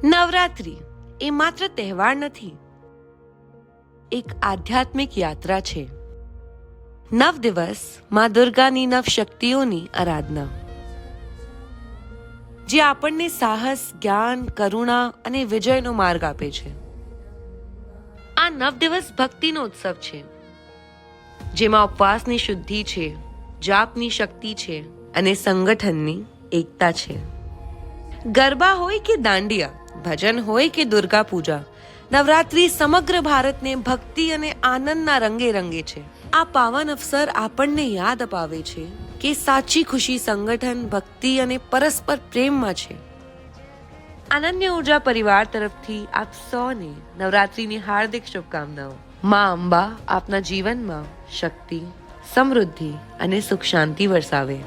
નવરાત્રિ એ માત્ર તહેવાર નથી, એક આધ્યાત્મિક યાત્રા છે. 9 દિવસ માં દુર્ગાની 9 શક્તિઓની આરાધના, જે આપણને સાહસ, જ્ઞાન, કરુણા અને વિજયનો માર્ગ આપે છે. આ 9 દિવસ ભક્તિનો ઉત્સવ છે, જેમાં ઉપવાસની શુદ્ધિ છે, જાપની શક્તિ છે અને સંગઠનની એકતા છે. ગરબા હોય કે દાંડિયા, ભજન હોય કે દુર્ગા પૂજા, નવરાત્રી સમગ્ર ભારતને ભક્તિ અને આનંદના રંગે રંગે છે. આ પાવન અવસર આપણને યાદ અપાવે છે કે સાચી ખુશી સંગઠન, ભક્તિ અને પરસ્પર પ્રેમમાં છે. અનન્ય ઉર્જા પરિવાર તરફથી આપ સૌને નવરાત્રીની હાર્દિક શુભકામનાઓ. માં અંબા આપના જીવનમાં શક્તિ, સમૃદ્ધિ અને સુખ શાંતિ વરસાવે.